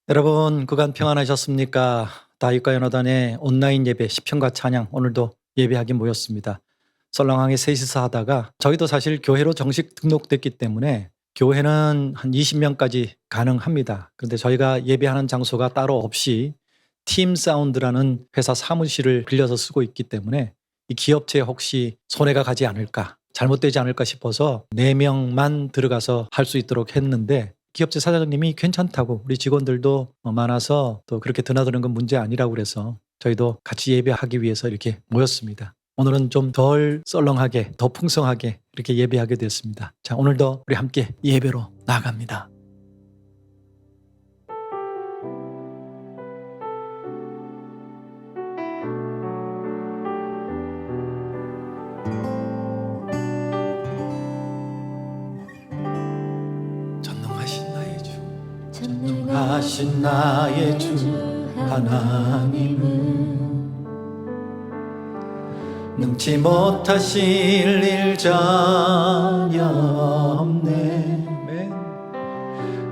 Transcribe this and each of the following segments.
여러분 그간 평안하셨습니까? 다윗과 연합단의 온라인 예배 시편과 찬양 오늘도 예배하기 모였습니다. 썰렁하게 셋이서 하다가 저희도 사실 교회로 정식 등록됐기 때문에 교회는 한 20명까지 가능합니다. 그런데 저희가 예배하는 장소가 따로 없이 팀 사운드라는 회사 사무실을 빌려서 쓰고 있기 때문에 이 기업체에 혹시 손해가 가지 않을까, 잘못되지 않을까 싶어서 4명만 들어가서 할 수 있도록 했는데 기업체 사장님이 괜찮다고, 우리 직원들도 많아서 또 그렇게 드나드는 건 문제 아니라고 그래서 저희도 같이 예배하기 위해서 이렇게 모였습니다. 오늘은 좀 덜 썰렁하게, 더 풍성하게 이렇게 예배하게 됐습니다. 자, 오늘도 우리 함께 예배로 나아갑니다. 전능하신 나의 주, 전능하신 나의 주 하나님은 능치 못하실 일 전혀 없네.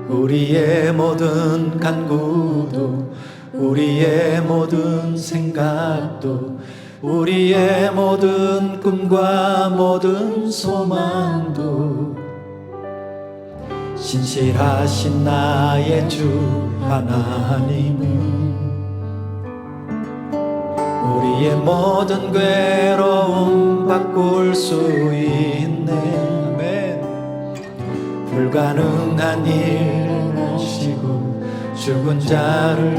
우리의 모든 간구도, 우리의 모든 생각도, 우리의 모든 꿈과 모든 소망도 신실하신 나의 주 하나님은 우리의 모든 괴로움 바꿀 수 있네. 아멘. 불가능한 일을 하시고 죽은 자를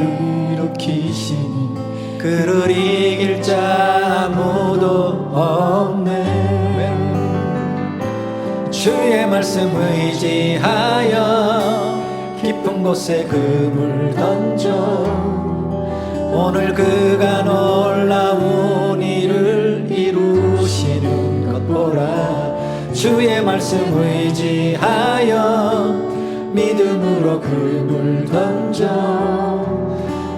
일으키시니 그를 이길 자 아무도 없네. 아멘. 주의 말씀 의지하여 깊은 곳에 그물 던져 오늘 그가 놀라운 일을 이루시는 것 보라. 주의 말씀 의지하여 믿음으로 그물 던져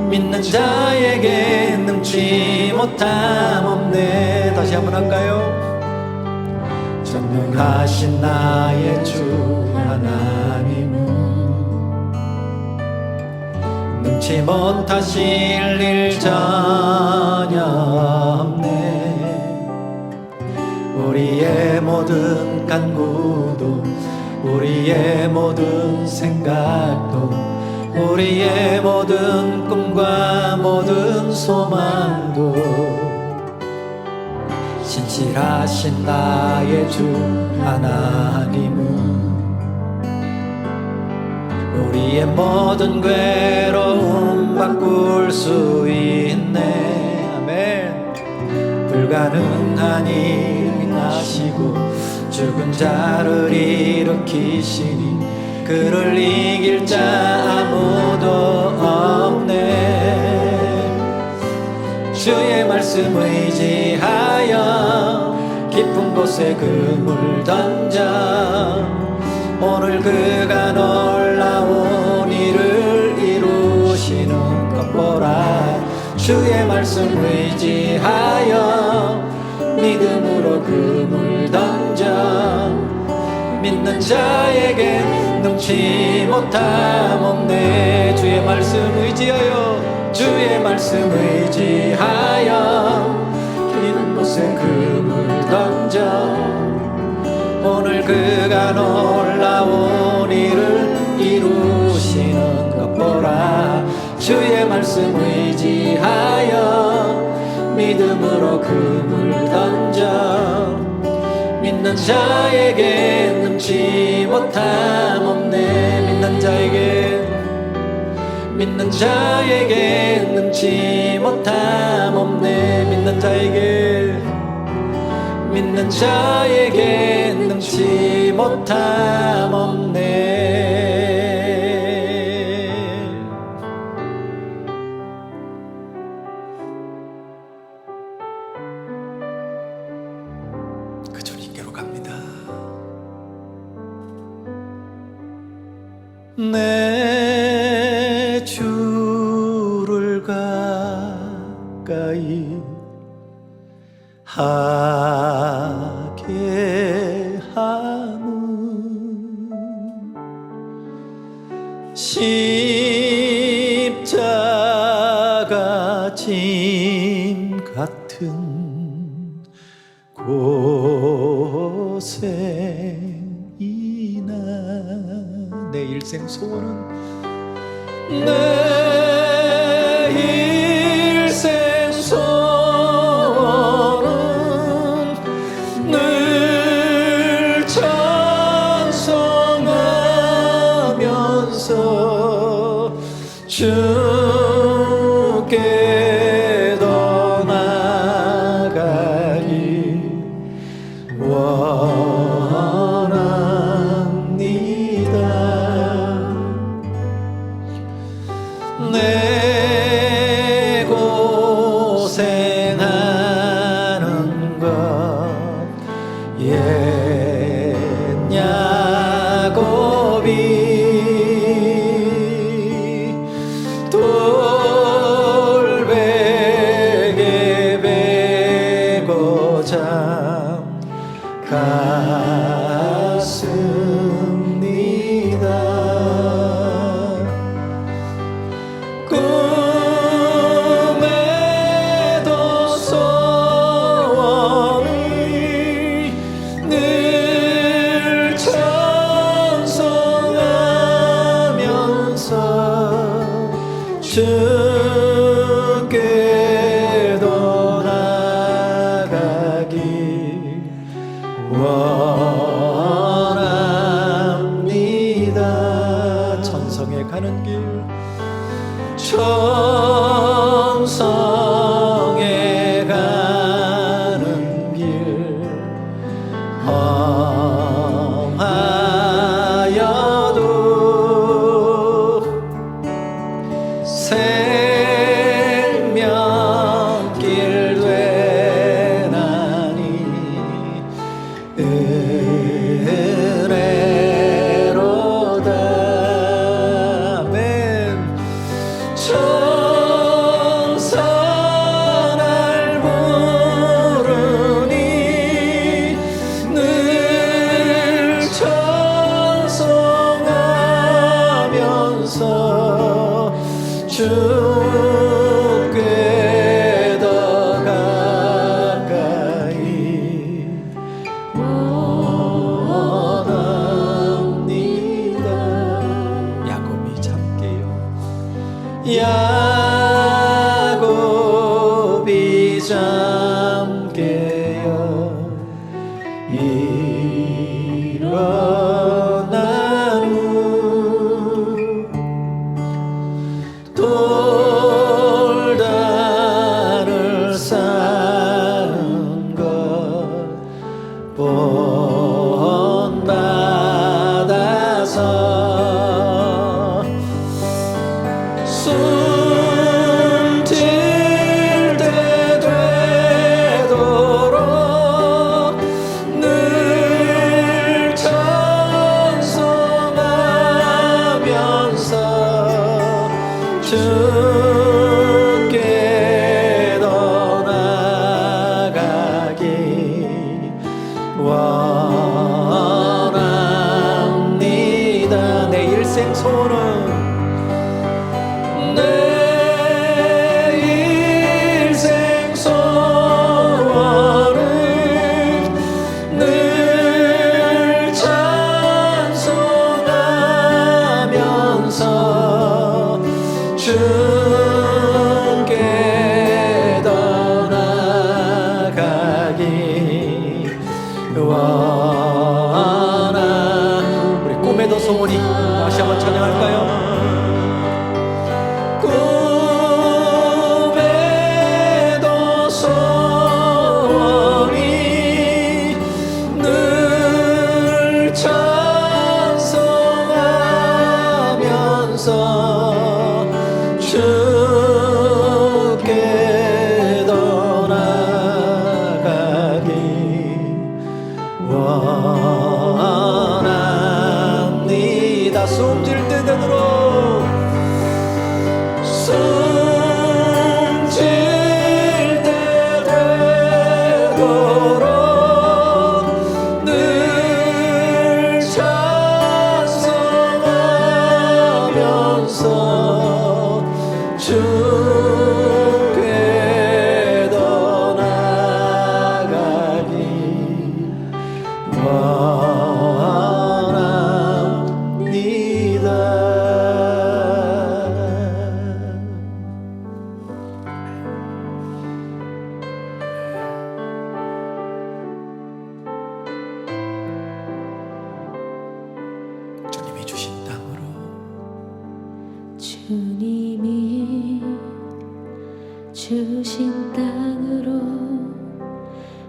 믿는 자에게 능치 못함 없네. 다시 한번 할까요? 전능하신 나의 주 하나님은 능치 못하실 일 전혀 없네. 우리의 모든 간구도, 우리의 모든 생각도, 우리의 모든 꿈과 모든 소망도 신실하신 나의 주 하나님은 우리의 모든 괴로움 바꿀 수 있네. 아멘. 불가능한 일 하시고 죽은 자를 일으키시니 그를 이길 자 아무도 없네. 주의 말씀 의지하여 깊은 곳에 그물 던져 오늘 그가 놀라운 일을 이루시는 것 보라. 주의 말씀 의지하여 믿음으로 그물 던져 믿는 자에게 능치 못함 없네. 주의 말씀 의지하여, 주의 말씀 의지하여 깊은 곳에 그물 던져 오늘 그가 놀라운 일을 이루시는 것 보라. 주의 말씀 의지하여 믿음으로 그물 던져 믿는 자에게 능치 못함 없네. 믿는 자에게, 믿는 자에게 능치 못함 없네. 믿는 자에게, 믿는 자에게 능치 못함 없네. 그 주님께로 갑니다. 내 주를 가까이 하게 함은 아침 같은 곳에 이나 내 일생 소원은 내 일생 소원은 늘 찬송하면서 주께 더 나아가기 원합니다. 내 고생하는 것 옛 야곱이 돌베개 베고자 갔습니다. 꿈에도 소원이 늘 찬송하면서 주께 더 나아가기 원합니다. 천성에 가는 길 천성에 가는 길 험하여도 생명길 되나니 은혜로다. 아멘. 천사 날 부르니 늘 찬송하면서 주께 더 가까이 원합니다. 야곱이 잠깨요. 야곱이 잠깨요. 일어나루 돌다를 쌓은 것 본받아서 숨질 때 되도록 늘 찬송하면서 주께 더 나아가기 원합니다. 내 일생 소원은 내 일생 소원은 늘 찬송하면서 주께 더 나아가기 원하. 우리 꿈에도 소원이 다시 한번 찬양할까요? 꿈에도 소원이 늘 찬송하면서 주 주신 땅으로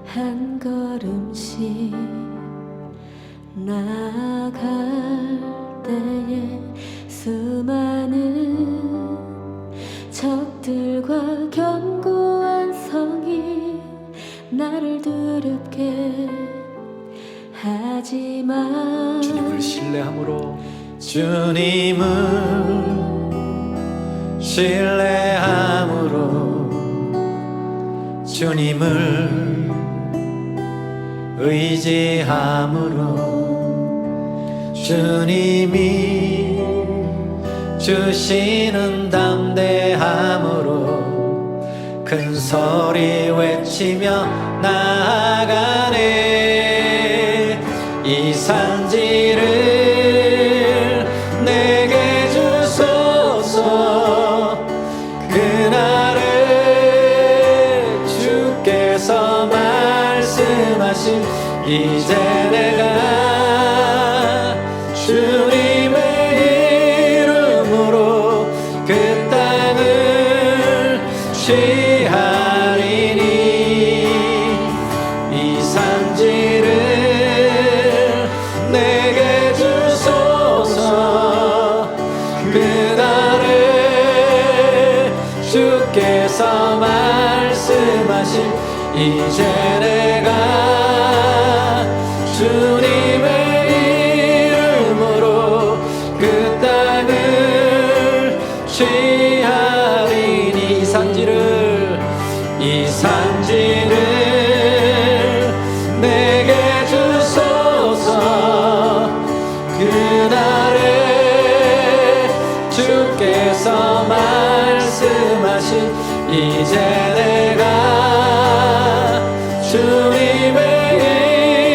한 걸음씩 나아갈 때에 수많은 적들과 견고한 성이 나를 두렵게 하지만 주님을 신뢰함으로 주님을 신뢰함으로 주님을 의지함으로 주님이 주시는 담대함으로 큰 소리 외치며 나아가네. 이 산지를 내게 주소서. 그날을 주께서 말씀하신 이제 내가 주님의 이름으로 그 땅을 취하리니. 이 산지를 내게 주소서. 그날에 주께서 말씀하신 이제 내가 주님의 이름으로 그 땅을 취하리니. 이 산지를 내게 주소서. 그날에 주께서 말씀하신 이제 내가 주님의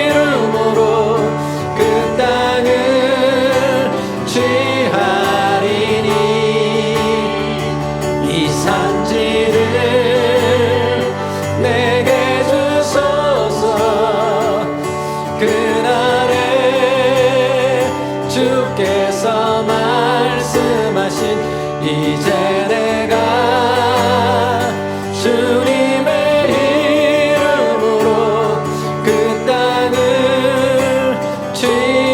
이름으로 그 땅을 취하리니. 이 산지를 내게 주소서. 그날에 주께서 말씀하신 이제 내가 주님의 이름으로 그 땅을 취하리니.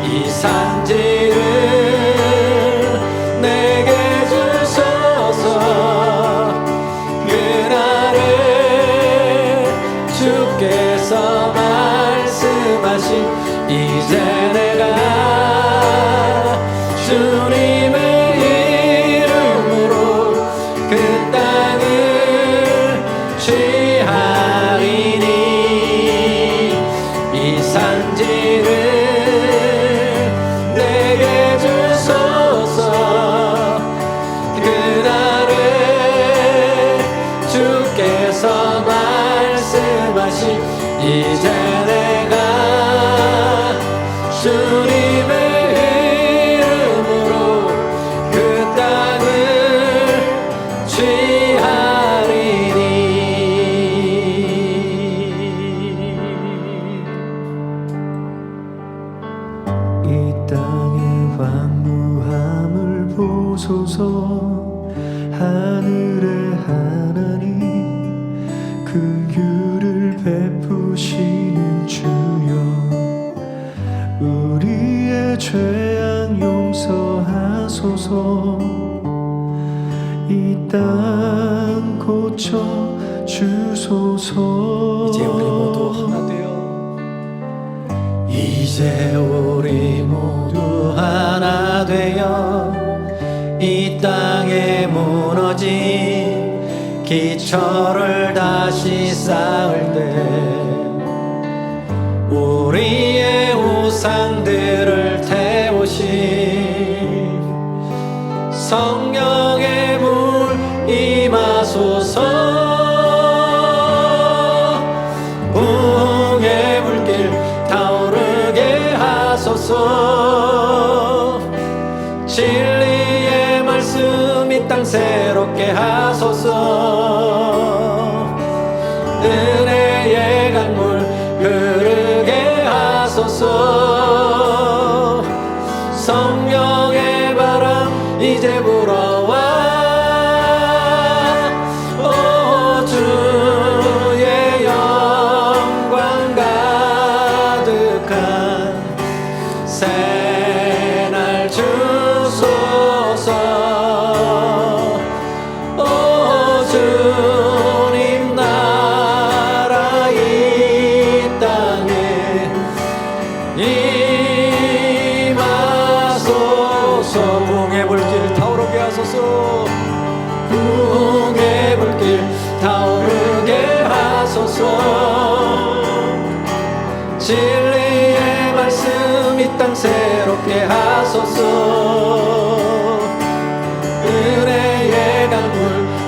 이 산지를 내게 주소서. 그날에 주께서 말씀하신 이제 내가 주님의 이름으로 그 땅을 취하리니. 이 산지를 내게 주소서. 그날에 주께서 말씀하신 이제 내가 주님의 이름으로 그 땅을 취하리니. 이 땅의 황무함을 보소서. 하늘의 하나님 그 유를 베푸시는 주여. 우리의 죄악 용서하소서. 이 땅 고쳐 주소서. 이제 우리 모두 하나 되어 이제 우리 모두 하나 되어 이 땅에 무너진 기초를 다시 쌓을 때 우리의 우상들을 태우신 성령의 물 임하소서. 부흥의 불길 타오르게 하소서. 진리의 말씀 이 땅 새롭게 하소서. 은혜의 강물 흐르게 하소서. 성령의 바람 이제 불어와 오 주의 영광 가득한 새날 주소서 오 주님 나라 이 땅에 임하소서 부흥의 불길 타오르게 하소서 부흥의 불길 타오르게 하소서 진리의 말씀 이 땅 새롭게 하소서 은혜의 강물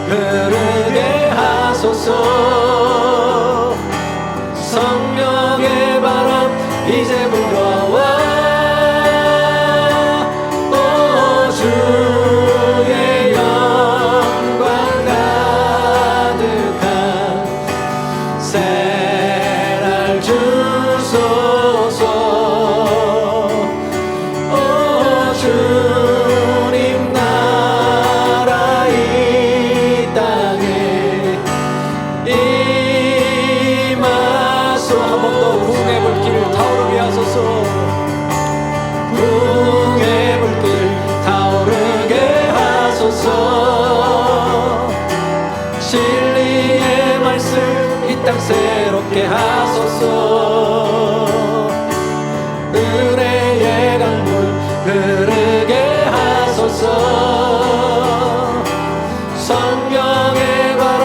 흐르게 하소서 성령의 바람 이제 불어와 오 주의 영광 가득한 새날 주소서 오 주님 나라 이 땅에 임하소 한 번 더 부흥의 불길 타오르게 하소서 부흥의 불길 타오르게 하소서 진리의 말씀 이 땅 새롭게 하소서 은혜의 강물 흐르게 하소서 성령의 바람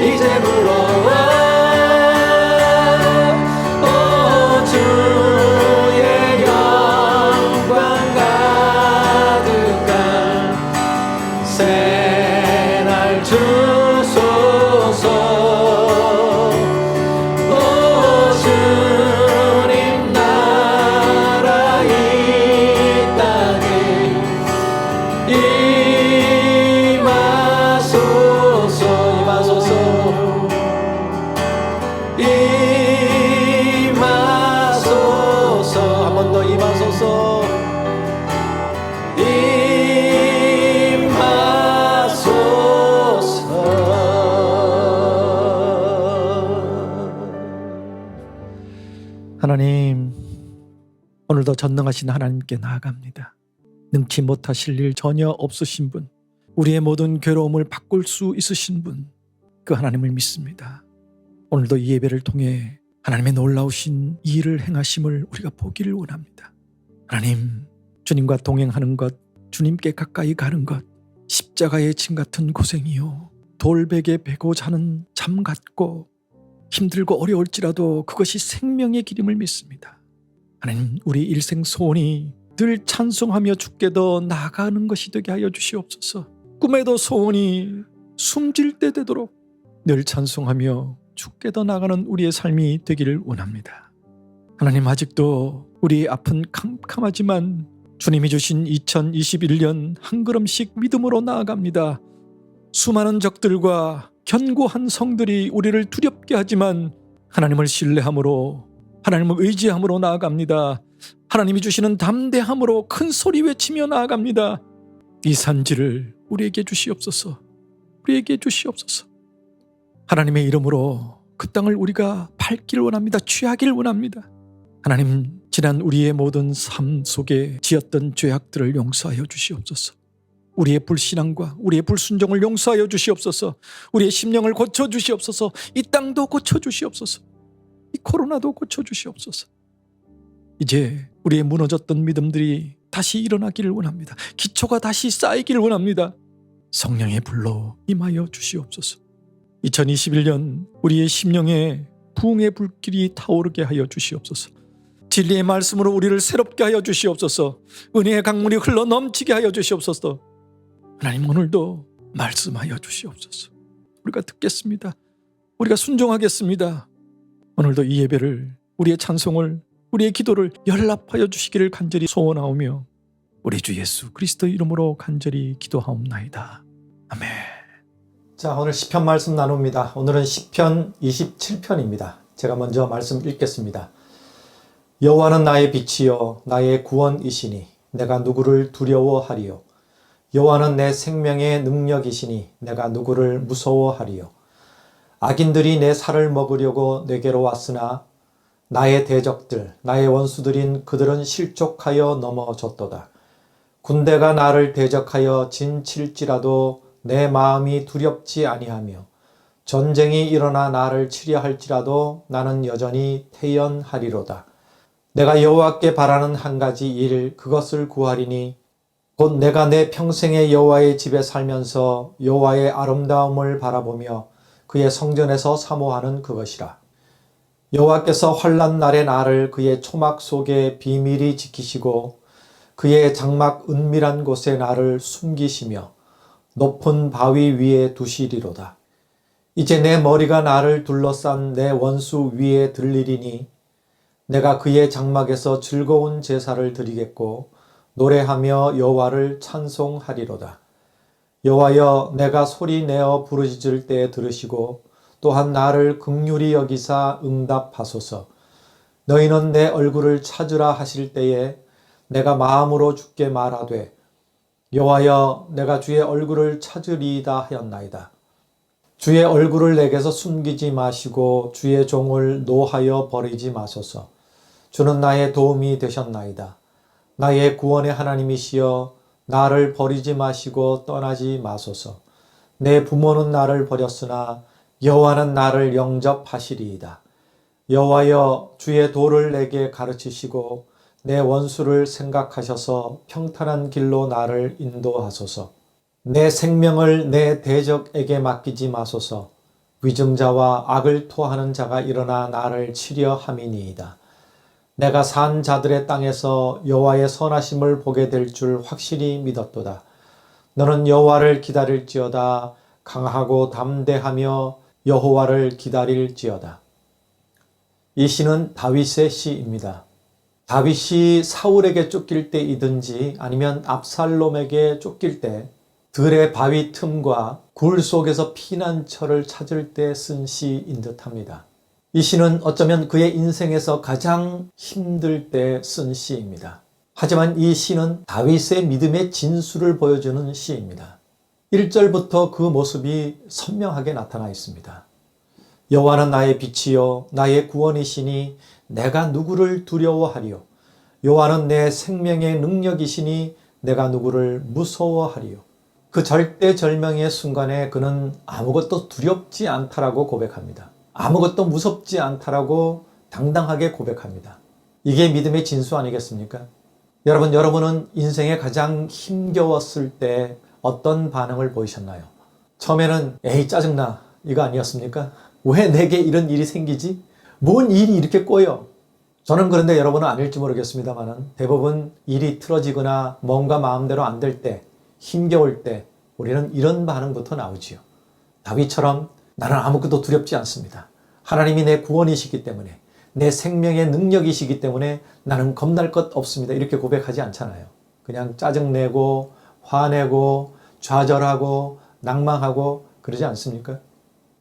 이제 불어와 오 주의 영광 가득한 새날 주소서 오 주님 나라 이 땅에 임하소서 임하소서 임하소서 한 번 더 임하소서 하나님, 오늘도 전능하신 하나님께 나아갑니다. 능치 못하실 일 전혀 없으신 분, 우리의 모든 괴로움을 바꿀 수 있으신 분, 그 하나님을 믿습니다. 오늘도 이 예배를 통해 하나님의 놀라우신 일을 행하심을 우리가 보기를 원합니다. 하나님, 주님과 동행하는 것, 주님께 가까이 가는 것, 십자가의 짐 같은 고생이요, 돌베개 베고 자는 잠 같고 힘들고 어려울지라도 그것이 생명의 길임을 믿습니다. 하나님, 우리 일생 소원이 늘 찬송하며 주께 더 나아가는 것이 되게 하여 주시옵소서. 꿈에도 소원이 숨질 때 되도록 늘 찬송하며 주께 더 나아가는 우리의 삶이 되기를 원합니다. 하나님, 아직도 우리의 앞은 캄캄하지만 주님이 주신 2021년 한 걸음씩 믿음으로 나아갑니다. 수많은 적들과 견고한 성들이 우리를 두렵게 하지만 하나님을 신뢰함으로, 하나님을 의지함으로 나아갑니다. 하나님이 주시는 담대함으로 큰 소리 외치며 나아갑니다. 이 산지를 우리에게 주시옵소서. 우리에게 주시옵소서. 하나님의 이름으로 그 땅을 우리가 밟기를 원합니다. 취하기를 원합니다. 하나님, 지난 우리의 모든 삶 속에 지었던 죄악들을 용서하여 주시옵소서. 우리의 불신앙과 우리의 불순종을 용서하여 주시옵소서. 우리의 심령을 고쳐주시옵소서. 이 땅도 고쳐주시옵소서. 이 코로나도 고쳐주시옵소서. 이제 우리의 무너졌던 믿음들이 다시 일어나기를 원합니다. 기초가 다시 쌓이기를 원합니다. 성령의 불로 임하여 주시옵소서. 2021년 우리의 심령에 부흥의 불길이 타오르게 하여 주시옵소서. 진리의 말씀으로 우리를 새롭게 하여 주시옵소서. 은혜의 강물이 흘러 넘치게 하여 주시옵소서. 하나님, 오늘도 말씀하여 주시옵소서. 우리가 듣겠습니다. 우리가 순종하겠습니다. 오늘도 이 예배를, 우리의 찬송을, 우리의 기도를 연락하여 주시기를 간절히 소원하오며 우리 주 예수 그리스도 이름으로 간절히 기도하옵나이다. 아멘. 자, 오늘 시편 말씀 나눕니다. 오늘은 시편 27편입니다. 제가 먼저 말씀 읽겠습니다. 여호와는 나의 빛이요 나의 구원이시니 내가 누구를 두려워하리요. 여호와는 내 생명의 능력이시니 내가 누구를 무서워하리요. 악인들이 내 살을 먹으려고 내게로 왔으나 나의 대적들, 나의 원수들인 그들은 실족하여 넘어졌도다. 군대가 나를 대적하여 진칠지라도 내 마음이 두렵지 아니하며 전쟁이 일어나 나를 치려 할지라도 나는 여전히 태연하리로다. 내가 여호와께 바라는 한 가지 일, 그것을 구하리니 곧 내가 내 평생의 여호와의 집에 살면서 여호와의 아름다움을 바라보며 그의 성전에서 사모하는 그것이라. 여호와께서 환난 날의 나를 그의 초막 속에 비밀히 지키시고 그의 장막 은밀한 곳에 나를 숨기시며 높은 바위 위에 두시리로다. 이제 내 머리가 나를 둘러싼 내 원수 위에 들리리니 내가 그의 장막에서 즐거운 제사를 드리겠고 노래하며 여호와를 찬송하리로다. 여호와여, 내가 소리 내어 부르짖을 때에 들으시고 또한 나를 긍휼히 여기사 응답하소서. 너희는 내 얼굴을 찾으라 하실 때에 내가 마음으로 주께 말하되 여호와여, 내가 주의 얼굴을 찾으리이다 하였나이다. 주의 얼굴을 내게서 숨기지 마시고 주의 종을 노하여 버리지 마소서. 주는 나의 도움이 되셨나이다. 나의 구원의 하나님이시여, 나를 버리지 마시고 떠나지 마소서. 내 부모는 나를 버렸으나 여호와는 나를 영접하시리이다. 여호와여, 주의 도를 내게 가르치시고 내 원수를 생각하셔서 평탄한 길로 나를 인도하소서. 내 생명을 내 대적에게 맡기지 마소서. 위증자와 악을 토하는 자가 일어나 나를 치려 함이니이다. 내가 산 자들의 땅에서 여호와의 선하심을 보게 될 줄 확실히 믿었도다. 너는 여호와를 기다릴지어다. 강하고 담대하며 여호와를 기다릴지어다. 이 시는 다윗의 시입니다. 다윗이 사울에게 쫓길 때이든지 아니면 압살롬에게 쫓길 때 들의 바위 틈과 굴 속에서 피난처를 찾을 때 쓴 시인 듯합니다. 이 시는 어쩌면 그의 인생에서 가장 힘들 때 쓴 시입니다. 하지만 이 시는 다윗의 믿음의 진수를 보여주는 시입니다. 1절부터 그 모습이 선명하게 나타나 있습니다. 여호와는 나의 빛이요 나의 구원이시니 내가 누구를 두려워하리요. 여호와는 내 생명의 능력이시니 내가 누구를 무서워하리요. 그 절대절명의 순간에 그는 아무것도 두렵지 않다라고 고백합니다. 아무것도 무섭지 않다라고 당당하게 고백합니다. 이게 믿음의 진수 아니겠습니까? 여러분은 인생에 가장 힘겨웠을 때 어떤 반응을 보이셨나요? 처음에는 에이 짜증나 이거 아니었습니까? 왜 내게 이런 일이 생기지? 뭔 일이 이렇게 꼬여? 저는 그런데 여러분은 아닐지 모르겠습니다만 대부분 일이 틀어지거나 뭔가 마음대로 안 될 때, 힘겨울 때 우리는 이런 반응부터 나오지요. 다윗처럼 나는 아무것도 두렵지 않습니다. 하나님이 내 구원이시기 때문에 내 생명의 능력이시기 때문에 나는 겁날 것 없습니다. 이렇게 고백하지 않잖아요. 그냥 짜증내고 화내고 좌절하고 낭망하고 그러지 않습니까?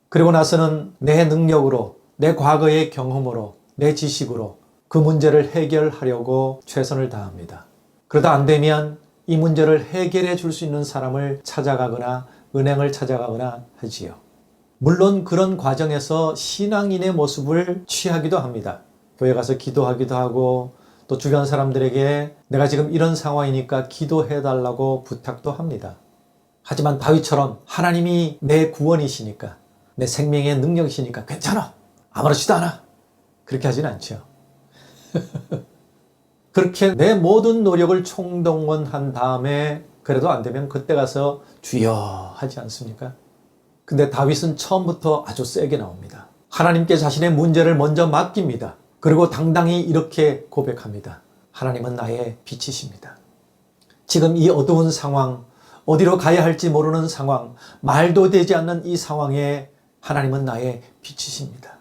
그리고 나서는 내 능력으로 내 과거의 경험으로 내 지식으로 그 문제를 해결하려고 최선을 다합니다. 그러다 안 되면 이 문제를 해결해 줄 수 있는 사람을 찾아가거나 은행을 찾아가거나 하지요. 물론 그런 과정에서 신앙인의 모습을 취하기도 합니다. 교회 가서 기도하기도 하고 또 주변 사람들에게 내가 지금 이런 상황이니까 기도해 달라고 부탁도 합니다. 하지만 다윗처럼 하나님이 내 구원이시니까 내 생명의 능력이시니까 괜찮아 아무렇지도 않아 그렇게 하진 않죠. 그렇게 내 모든 노력을 총동원한 다음에 그래도 안 되면 그때 가서 주여 하지 않습니까? 근데 다윗은 처음부터 아주 세게 나옵니다. 하나님께 자신의 문제를 먼저 맡깁니다. 그리고 당당히 이렇게 고백합니다. 하나님은 나의 빛이십니다. 지금 이 어두운 상황, 어디로 가야 할지 모르는 상황, 말도 되지 않는 이 상황에 하나님은 나의 빛이십니다.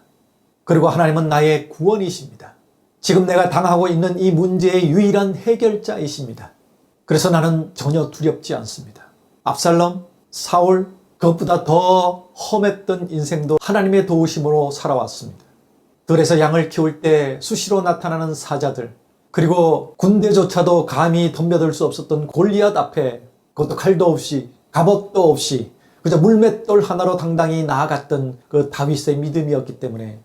그리고 하나님은 나의 구원이십니다. 지금 내가 당하고 있는 이 문제의 유일한 해결자이십니다. 그래서 나는 전혀 두렵지 않습니다. 압살롬, 사울, 그것보다 더 험했던 인생도 하나님의 도우심으로 살아왔습니다. 들에서 양을 키울 때 수시로 나타나는 사자들, 그리고 군대조차도 감히 덤벼들 수 없었던 골리앗 앞에 그것도 칼도 없이 갑옷도 없이 그저 물맷돌 하나로 당당히 나아갔던 그 다윗의 믿음이었기 때문에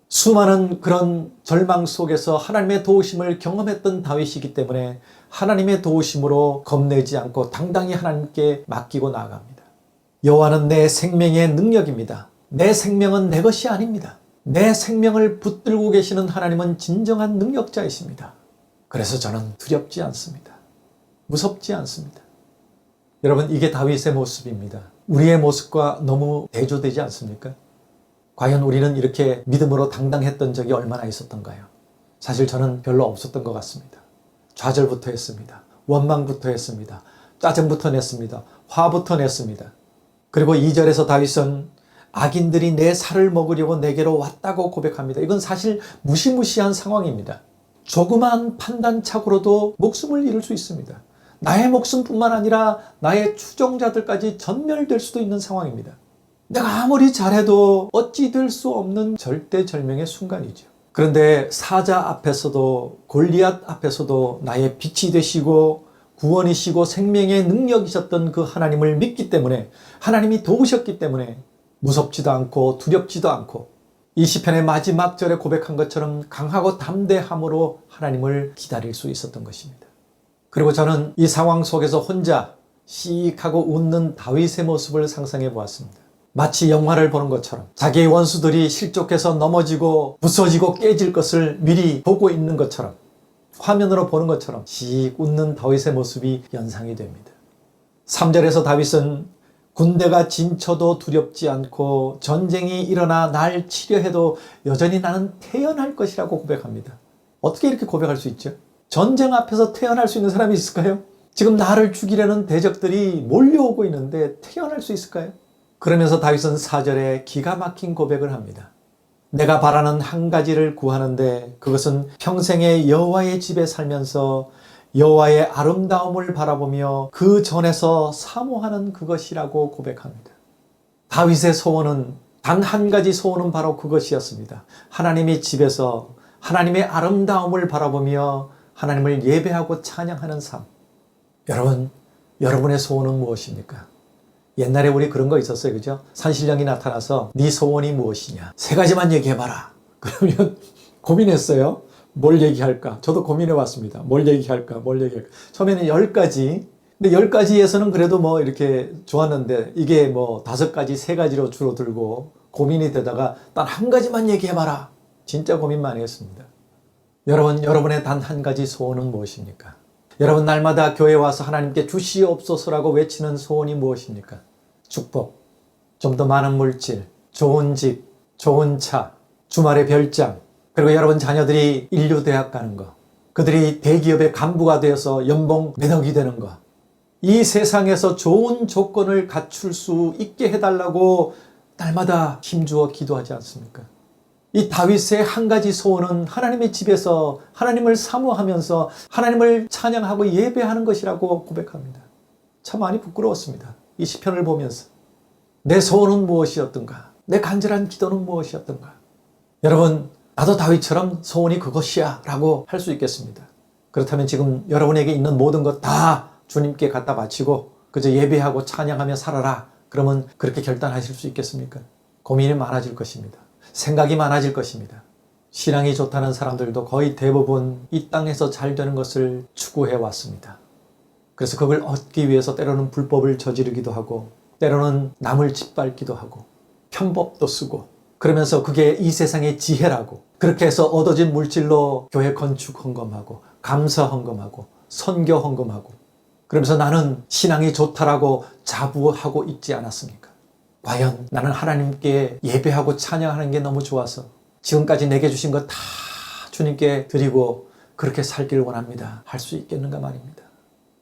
수많은 그런 절망 속에서 하나님의 도우심을 경험했던 다윗이기 때문에 하나님의 도우심으로 겁내지 않고 당당히 하나님께 맡기고 나아갑니다. 여호와는 내 생명의 능력입니다. 내 생명은 내 것이 아닙니다. 내 생명을 붙들고 계시는 하나님은 진정한 능력자이십니다. 그래서 저는 두렵지 않습니다. 무섭지 않습니다. 여러분, 이게 다윗의 모습입니다. 우리의 모습과 너무 대조되지 않습니까? 과연 우리는 이렇게 믿음으로 당당했던 적이 얼마나 있었던가요? 사실 저는 별로 없었던 것 같습니다. 좌절부터 했습니다. 원망부터 했습니다. 짜증부터 냈습니다. 화부터 냈습니다. 그리고 2절에서 다윗은 악인들이 내 살을 먹으려고 내게로 왔다고 고백합니다. 이건 사실 무시무시한 상황입니다. 조그마한 판단착오로도 목숨을 잃을 수 있습니다. 나의 목숨뿐만 아니라 나의 추종자들까지 전멸될 수도 있는 상황입니다. 내가 아무리 잘해도 어찌 될 수 없는 절대절명의 순간이죠. 그런데 사자 앞에서도 골리앗 앞에서도 나의 빛이 되시고 구원이시고 생명의 능력이셨던 그 하나님을 믿기 때문에, 하나님이 도우셨기 때문에 무섭지도 않고 두렵지도 않고 이 시편의 마지막 절에 고백한 것처럼 강하고 담대함으로 하나님을 기다릴 수 있었던 것입니다. 그리고 저는 이 상황 속에서 혼자 씩하고 웃는 다윗의 모습을 상상해 보았습니다. 마치 영화를 보는 것처럼 자기의 원수들이 실족해서 넘어지고 부서지고 깨질 것을 미리 보고 있는 것처럼, 화면으로 보는 것처럼 씩 웃는 다윗의 모습이 연상이 됩니다. 3절에서 다윗은 군대가 진쳐도 두렵지 않고 전쟁이 일어나 날 치려해도 여전히 나는 태어날 것이라고 고백합니다. 어떻게 이렇게 고백할 수 있죠? 전쟁 앞에서 태어날 수 있는 사람이 있을까요? 지금 나를 죽이려는 대적들이 몰려오고 있는데 태어날 수 있을까요? 그러면서 다윗은 4절에 기가 막힌 고백을 합니다. 내가 바라는 한 가지를 구하는데 그것은 평생의 여호와의 집에 살면서 여호와의 아름다움을 바라보며 그 전에서 사모하는 그것이라고 고백합니다. 다윗의 소원은, 단 한 가지 소원은 바로 그것이었습니다. 하나님의 집에서 하나님의 아름다움을 바라보며 하나님을 예배하고 찬양하는 삶. 여러분, 여러분의 소원은 무엇입니까? 옛날에 우리 그런 거 있었어요. 그죠? 산신령이 나타나서 네 소원이 무엇이냐? 3가지만 얘기해봐라. 그러면 고민했어요. 뭘 얘기할까? 저도 고민해 봤습니다. 뭘 얘기할까? 처음에는 10가지. 근데 10가지에서는 그래도 뭐 이렇게 좋았는데 이게 뭐 5가지, 3가지로 줄어들고 고민이 되다가 단 한 가지만 얘기해봐라. 진짜 고민 많이 했습니다. 여러분, 여러분의 단 한 가지 소원은 무엇입니까? 여러분, 날마다 교회 와서 하나님께 주시옵소서라고 외치는 소원이 무엇입니까? 축복, 좀 더 많은 물질, 좋은 집, 좋은 차, 주말의 별장, 그리고 여러분 자녀들이 인류대학 가는 거, 그들이 대기업의 간부가 되어서 연봉 몇 억이 되는 거, 이 세상에서 좋은 조건을 갖출 수 있게 해달라고 날마다 힘주어 기도하지 않습니까? 이 다윗의 한 가지 소원은 하나님의 집에서 하나님을 사모하면서 하나님을 찬양하고 예배하는 것이라고 고백합니다. 참 많이 부끄러웠습니다. 이 시편을 보면서 내 소원은 무엇이었던가? 내 간절한 기도는 무엇이었던가? 여러분, 나도 다윗처럼 소원이 그것이야 라고 할 수 있겠습니다. 그렇다면 지금 여러분에게 있는 모든 것 다 주님께 갖다 바치고 그저 예배하고 찬양하며 살아라. 그러면 그렇게 결단하실 수 있겠습니까? 고민이 많아질 것입니다. 생각이 많아질 것입니다. 신앙이 좋다는 사람들도 거의 대부분 이 땅에서 잘 되는 것을 추구해 왔습니다. 그래서 그걸 얻기 위해서 때로는 불법을 저지르기도 하고 때로는 남을 짓밟기도 하고 편법도 쓰고 그러면서 그게 이 세상의 지혜라고 그렇게 해서 얻어진 물질로 교회 건축 헌금하고 감사 헌금하고 선교 헌금하고 그러면서 나는 신앙이 좋다라고 자부하고 있지 않았습니까? 과연 나는 하나님께 예배하고 찬양하는 게 너무 좋아서 지금까지 내게 주신 거 다 주님께 드리고 그렇게 살기를 원합니다. 할 수 있겠는가 말입니다.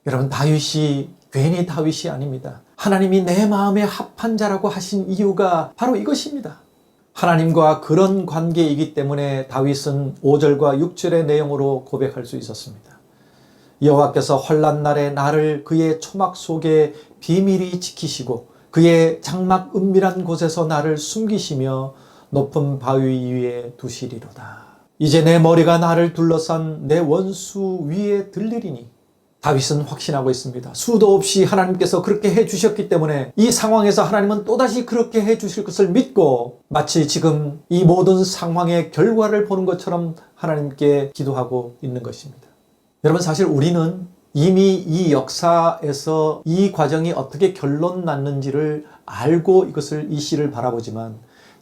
여러분, 다윗이 괜히 다윗이 아닙니다. 하나님이 내 마음에 합한 자라고 하신 이유가 바로 이것입니다. 하나님과 그런 관계이기 때문에 다윗은 5절과 6절의 내용으로 고백할 수 있었습니다. 여호와께서 환난 날에 나를 그의 초막 속에 비밀히 지키시고 그의 장막 은밀한 곳에서 나를 숨기시며 높은 바위 위에 두시리로다. 이제 내 머리가 나를 둘러싼 내 원수 위에 들리리니 다윗은 확신하고 있습니다. 수도 없이 하나님께서 그렇게 해주셨기 때문에 이 상황에서 하나님은 또다시 그렇게 해주실 것을 믿고 마치 지금 이 모든 상황의 결과를 보는 것처럼 하나님께 기도하고 있는 것입니다. 여러분, 사실 우리는 이미 이 역사에서 이 과정이 어떻게 결론 났는지를 알고 이 시를 바라보지만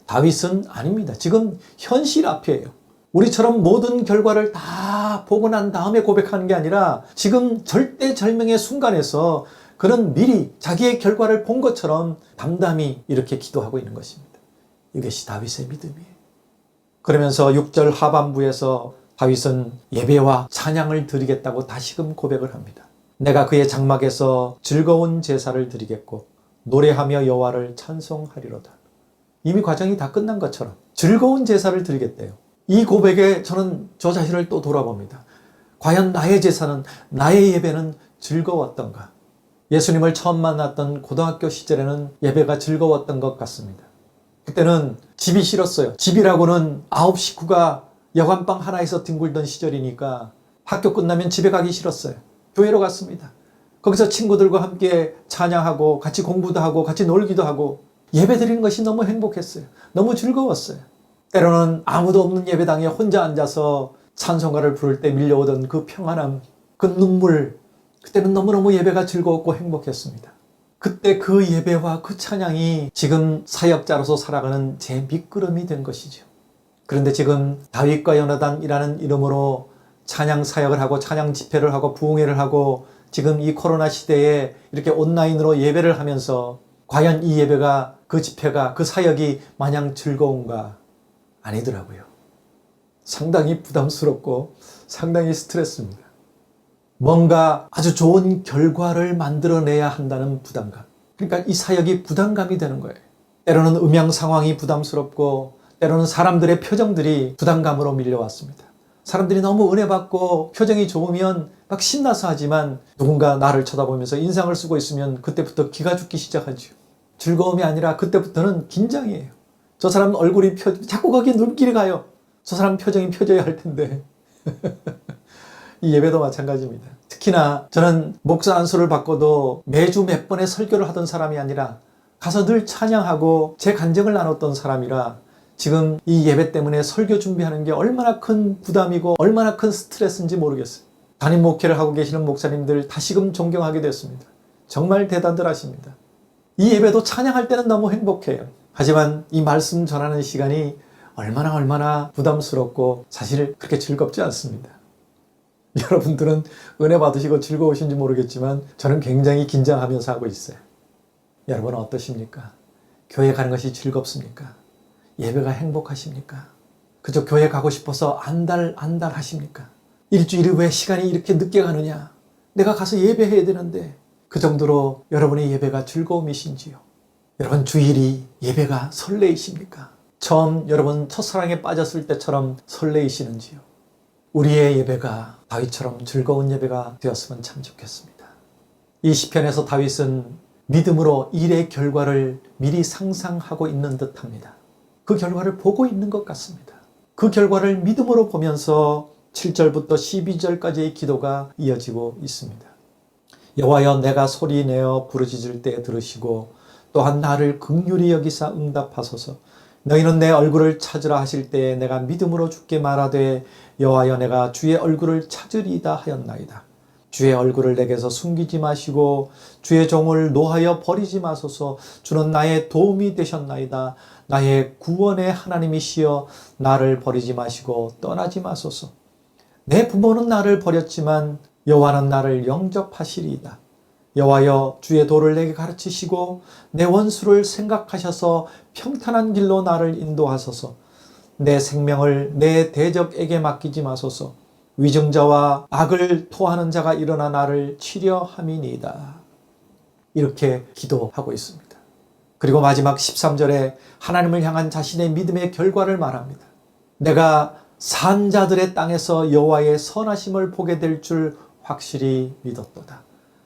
다윗은 아닙니다. 지금 현실 앞이에요. 우리처럼 모든 결과를 다 보고 난 다음에 고백하는 게 아니라 지금 절대절명의 순간에서 그는 미리 자기의 결과를 본 것처럼 담담히 이렇게 기도하고 있는 것입니다. 이것이 다윗의 믿음이에요. 그러면서 6절 하반부에서 다윗은 예배와 찬양을 드리겠다고 다시금 고백을 합니다. 내가 그의 장막에서 즐거운 제사를 드리겠고 노래하며 여호와를 찬송하리로다. 이미 과정이 다 끝난 것처럼 즐거운 제사를 드리겠대요. 이 고백에 저는 저 자신을 또 돌아봅니다. 과연 나의 제사는, 나의 예배는 즐거웠던가? 예수님을 처음 만났던 고등학교 시절에는 예배가 즐거웠던 것 같습니다. 그때는 집이 싫었어요. 집이라고는 9 식구가 여관방 하나에서 뒹굴던 시절이니까 학교 끝나면 집에 가기 싫었어요. 교회로 갔습니다. 거기서 친구들과 함께 찬양하고 같이 공부도 하고 같이 놀기도 하고 예배 드리는 것이 너무 행복했어요. 너무 즐거웠어요. 때로는 아무도 없는 예배당에 혼자 앉아서 찬송가를 부를 때 밀려오던 그 평안함, 그 눈물, 그때는 너무너무 예배가 즐거웠고 행복했습니다. 그때 그 예배와 그 찬양이 지금 사역자로서 살아가는 제 밑거름이 된 것이죠. 그런데 지금 다윗과 요나단이라는 이름으로 찬양 사역을 하고 찬양 집회를 하고 부흥회를 하고 지금 이 코로나 시대에 이렇게 온라인으로 예배를 하면서 과연 이 예배가, 그 집회가, 그 사역이 마냥 즐거운가? 아니더라고요. 상당히 부담스럽고 상당히 스트레스입니다. 뭔가 아주 좋은 결과를 만들어내야 한다는 부담감. 그러니까 이 사역이 부담감이 되는 거예요. 때로는 음향 상황이 부담스럽고 때로는 사람들의 표정들이 부담감으로 밀려왔습니다. 사람들이 너무 은혜 받고 표정이 좋으면 막 신나서 하지만 누군가 나를 쳐다보면서 인상을 쓰고 있으면 그때부터 기가 죽기 시작하죠. 즐거움이 아니라 그때부터는 긴장이에요. 저 사람 얼굴이 자꾸 거기에 눈길이 가요. 저 사람 표정이 펴져야 할 텐데. 이 예배도 마찬가지입니다. 특히나 저는 목사 안수를 받고도 매주 몇 번의 설교를 하던 사람이 아니라 가서 늘 찬양하고 제 간증을 나눴던 사람이라 지금 이 예배 때문에 설교 준비하는 게 얼마나 큰 부담이고 얼마나 큰 스트레스인지 모르겠어요. 담임 목회를 하고 계시는 목사님들 다시금 존경하게 됐습니다. 정말 대단들 하십니다. 이 예배도 찬양할 때는 너무 행복해요. 하지만 이 말씀 전하는 시간이 얼마나 부담스럽고 사실 그렇게 즐겁지 않습니다. 여러분들은 은혜 받으시고 즐거우신지 모르겠지만 저는 굉장히 긴장하면서 하고 있어요. 여러분은 어떠십니까? 교회 가는 것이 즐겁습니까? 예배가 행복하십니까? 그저 교회 가고 싶어서 안달 하십니까? 일주일이 왜 시간이 이렇게 늦게 가느냐? 내가 가서 예배해야 되는데 그 정도로 여러분의 예배가 즐거움이신지요? 여러분 주일이 예배가 설레이십니까? 처음 여러분 첫사랑에 빠졌을 때처럼 설레이시는지요? 우리의 예배가 다윗처럼 즐거운 예배가 되었으면 참 좋겠습니다. 이 시편에서 다윗은 믿음으로 일의 결과를 미리 상상하고 있는 듯합니다. 그 결과를 보고 있는 것 같습니다. 그 결과를 믿음으로 보면서 7절부터 12절까지의 기도가 이어지고 있습니다. 여호와여, 내가 소리내어 부르짖을 때 들으시고 또한 나를 긍휼히 여기사 응답하소서. 너희는 내 얼굴을 찾으라 하실 때에 내가 믿음으로 주께 말하되 여호와여, 내가 주의 얼굴을 찾으리이다 하였나이다. 주의 얼굴을 내게서 숨기지 마시고 주의 종을 노하여 버리지 마소서. 주는 나의 도움이 되셨나이다. 나의 구원의 하나님이시여 나를 버리지 마시고 떠나지 마소서. 내 부모는 나를 버렸지만 여호와는 나를 영접하시리이다. 여호와여, 주의 도를 내게 가르치시고 내 원수를 생각하셔서 평탄한 길로 나를 인도하소서. 내 생명을 내 대적에게 맡기지 마소서. 위증자와 악을 토하는 자가 일어나 나를 치려 함이니이다. 이렇게 기도하고 있습니다. 그리고 마지막 13절에 하나님을 향한 자신의 믿음의 결과를 말합니다. 내가 산 자들의 땅에서 여호와의 선하심을 보게 될 줄 확실히 믿었도다.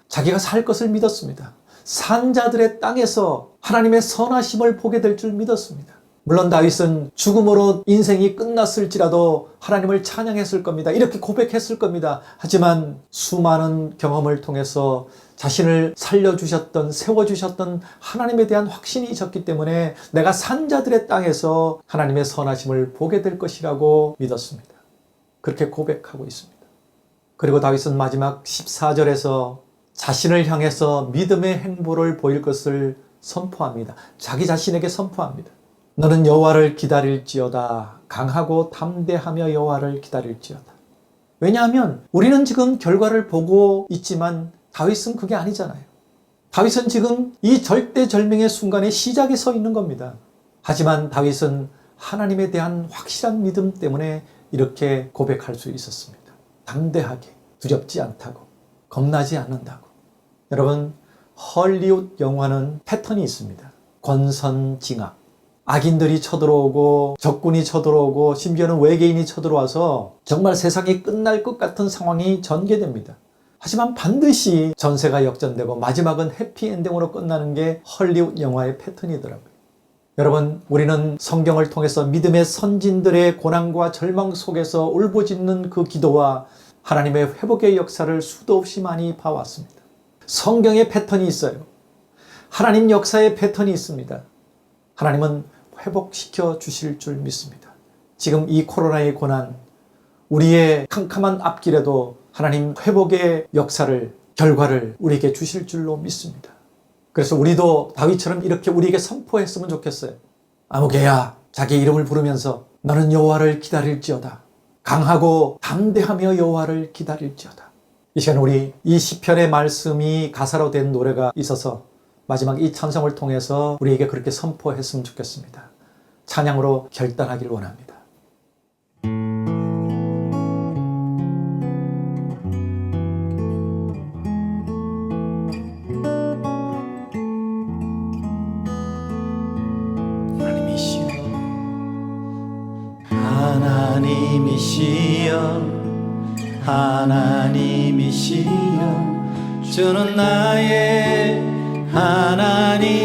자기가 살 것을 믿었습니다. 산 자들의 땅에서 하나님의 선하심을 보게 될 줄 믿었습니다. 물론 다윗은 죽음으로 인생이 끝났을지라도 하나님을 찬양했을 겁니다. 이렇게 고백했을 겁니다. 하지만 수많은 경험을 통해서 자신을 살려주셨던, 세워주셨던 하나님에 대한 확신이 있었기 때문에 내가 산자들의 땅에서 하나님의 선하심을 보게 될 것이라고 믿었습니다. 그렇게 고백하고 있습니다. 그리고 다윗은 마지막 14절에서 자신을 향해서 믿음의 행보를 보일 것을 선포합니다. 자기 자신에게 선포합니다. 너는 여호와를 기다릴지어다. 강하고 담대하며 여호와를 기다릴지어다. 왜냐하면 우리는 지금 결과를 보고 있지만 다윗은 그게 아니잖아요. 다윗은 지금 이 절대절명의 순간에 시작에 서 있는 겁니다. 하지만 다윗은 하나님에 대한 확실한 믿음 때문에 이렇게 고백할 수 있었습니다. 담대하게, 두렵지 않다고, 겁나지 않는다고. 여러분, 헐리우드 영화는 패턴이 있습니다. 권선징악. 악인들이 쳐들어오고 적군이 쳐들어오고 심지어는 외계인이 쳐들어와서 정말 세상이 끝날 것 같은 상황이 전개됩니다. 하지만 반드시 전세가 역전되고 마지막은 해피엔딩으로 끝나는 게 헐리우드 영화의 패턴이더라고요. 여러분, 우리는 성경을 통해서 믿음의 선진들의 고난과 절망 속에서 울부짖는 그 기도와 하나님의 회복의 역사를 수도 없이 많이 봐왔습니다. 성경의 패턴이 있어요. 하나님 역사의 패턴이 있습니다. 하나님은 회복시켜 주실 줄 믿습니다. 지금 이 코로나의 고난, 우리의 캄캄한 앞길에도 하나님 회복의 역사를, 결과를 우리에게 주실 줄로 믿습니다. 그래서 우리도 다윗처럼 이렇게 우리에게 선포했으면 좋겠어요. 아무개야, 자기 이름을 부르면서 너는 여호와를 기다릴지어다. 강하고 담대하며 여호와를 기다릴지어다. 이 시간 우리 이 시편의 말씀이 가사로 된 노래가 있어서 마지막 이 찬송을 통해서 우리에게 그렇게 선포했으면 좋겠습니다. 찬양으로 결단하길 원합니다. 하나님이시여, 하나님이시여, 주는 나의 하나님이시로다.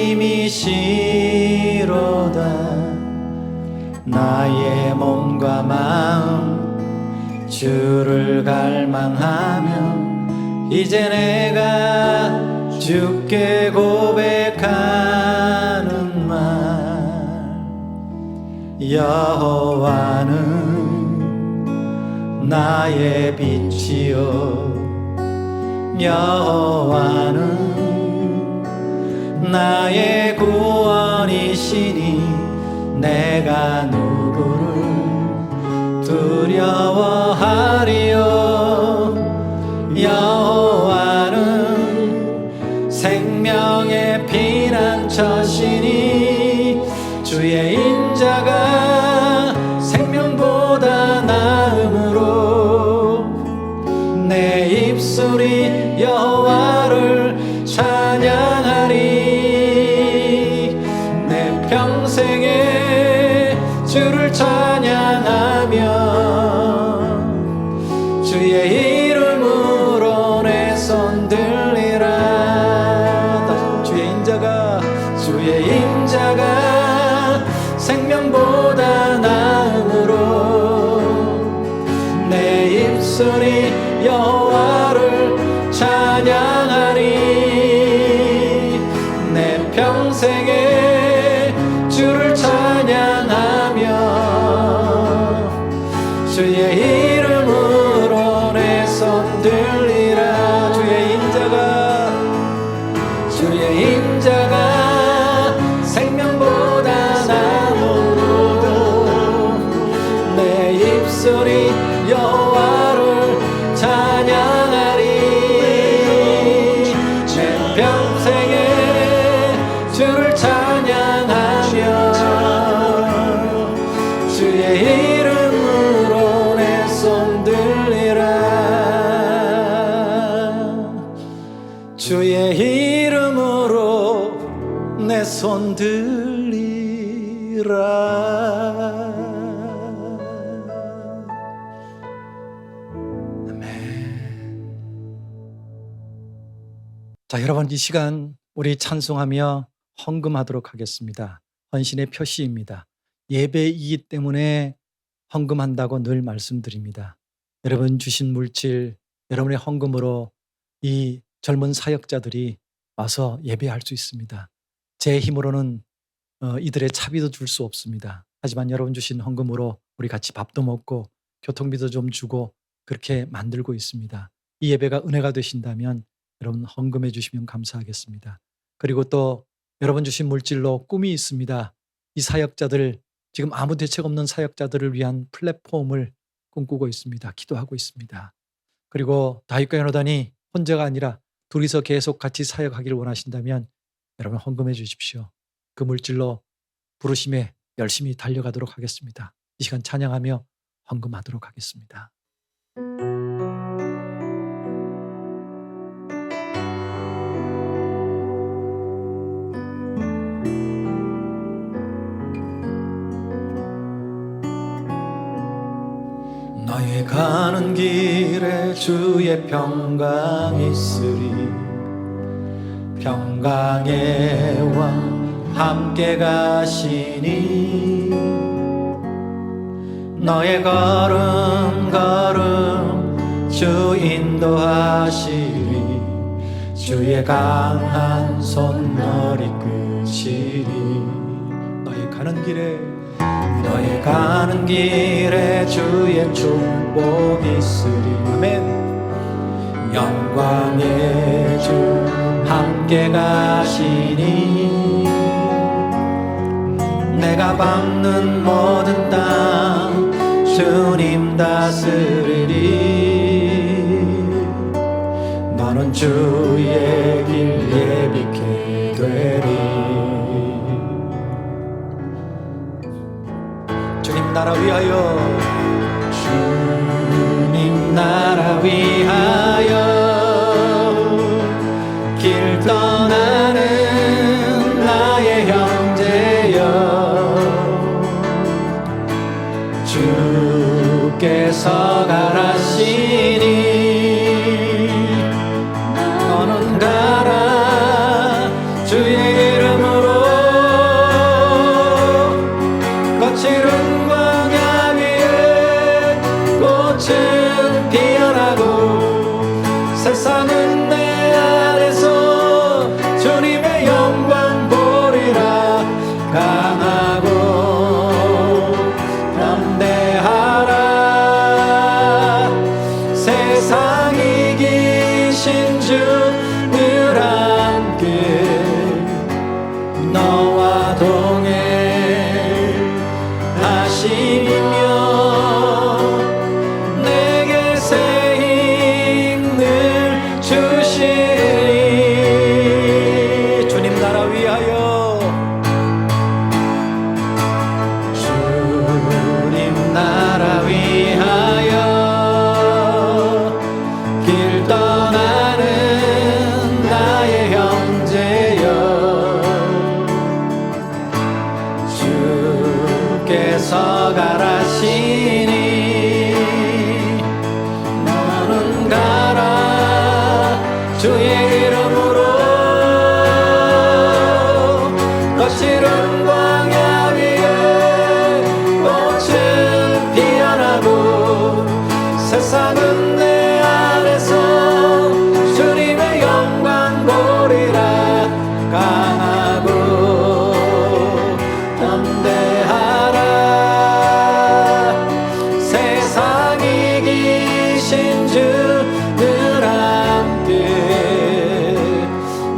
나의 몸과 마음 주를 갈망하며 이제 내가 주께 고백하는 말, 여호와는 나의 빛이요, 여호와는 나의 구원이시니 내가 누구를 두려워하리요. 여호와는 생명의 피난처시니 주의 인자가 생명보다 나음으로 내 입술이 여호와를 찬양하리. 내 평생에 주를 찬양하며 주의 이름으로 내 손 들리라. 주의 인자가 생명보다 나음으로 내 입술이 여호와를 찬양하리. 내 평생에 주를 찬양하며 주의 이름으로 내 손 들리라. 주의 인자가 생명보다 나음으로 내 입술이 여호와를 찬양하리. 내 평생에 주를 찬양하며 주의 이름으로 내 손 들리라. 주의 이름으로 내 손 들리라. 자, 여러분, 이 시간 우리 찬송하며 헌금하도록 하겠습니다. 헌신의 표시입니다. 예배이기 때문에 헌금한다고 늘 말씀드립니다. 여러분 주신 물질, 여러분의 헌금으로 이 젊은 사역자들이 와서 예배할 수 있습니다. 제 힘으로는 이들의 차비도 줄 수 없습니다. 하지만 여러분 주신 헌금으로 우리 같이 밥도 먹고 교통비도 좀 주고 그렇게 만들고 있습니다. 이 예배가 은혜가 되신다면 여러분 헌금해 주시면 감사하겠습니다. 그리고 또 여러분 주신 물질로 꿈이 있습니다. 이 사역자들, 지금 아무 대책 없는 사역자들을 위한 플랫폼을 꿈꾸고 있습니다. 기도하고 있습니다. 그리고 다윗과 요나단이 혼자가 아니라 둘이서 계속 같이 사역하기를 원하신다면 여러분 헌금해 주십시오. 그 물질로 부르심에 열심히 달려가도록 하겠습니다. 이 시간 찬양하며 헌금하도록 하겠습니다. 너의 가는 길에 주의 평강 있으리. 평강의 왕 함께 가시니 너의 걸음 걸음 주 인도하시리. 주의 강한 손 널 이끄시리. 너의 가는 길에 주의 축복 있으리. 아멘. 영광의 주 함께 가시니 내가 밟는 모든 땅 주님 다스리리. 너는 주의 길 예비케 되리. 주님 나라 위하여, 주님 나라 위하여 길 떠나는 나의 형제여, 주께서 가라시니 너는 가라. 주의 이름으로 거칠은 광야 위에 꽃은 피어나고 세상은 내 안에서 주님의 영광 보리라. 강하고 담대하라. 세상 이기신 주 늘 함께 너와 동행하시며 내게 새 힘을 주시리. 주님 나라 위하여, 주님 나라 위하여 길 떠나는 나의 형제여, 주께서 가라시니 너는 가라. 주의 이름으로 거칠은 광야 위에 꽃은 피어나고 세상은 내 안에서 주님의 영광 보리라. 강하고 담대하라. 세상 이기신 주 늘 함께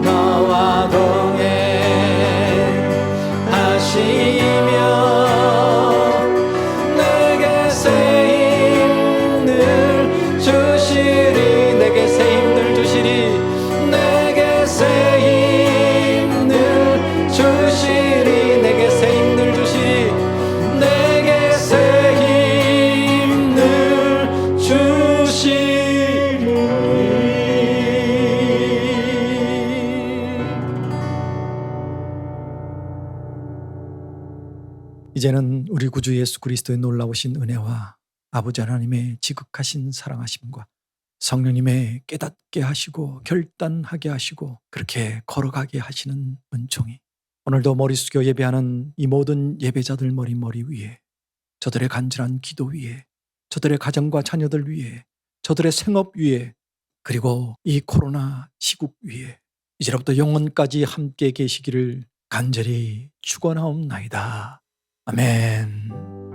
너와 동행하시며 내게 새 힘을 주시리. 내게 새 힘을 주시리. 내게 새 힘을 주시리. 내게 새 힘을 주시리. 내게 새 힘을 주시리. 이제는 우리 구주 예수 그리스도의 놀라우신 은혜와 아버지 하나님의 지극하신 사랑하심과 성령님의 깨닫게 하시고 결단하게 하시고 그렇게 걸어가게 하시는 은총이 오늘도 머리 숙여 예배하는 이 모든 예배자들 머리 위에, 저들의 간절한 기도 위에, 저들의 가정과 자녀들 위에, 저들의 생업 위에, 그리고 이 코로나 시국 위에 이제로부터 영원까지 함께 계시기를 간절히 축원하옵나이다. 아멘.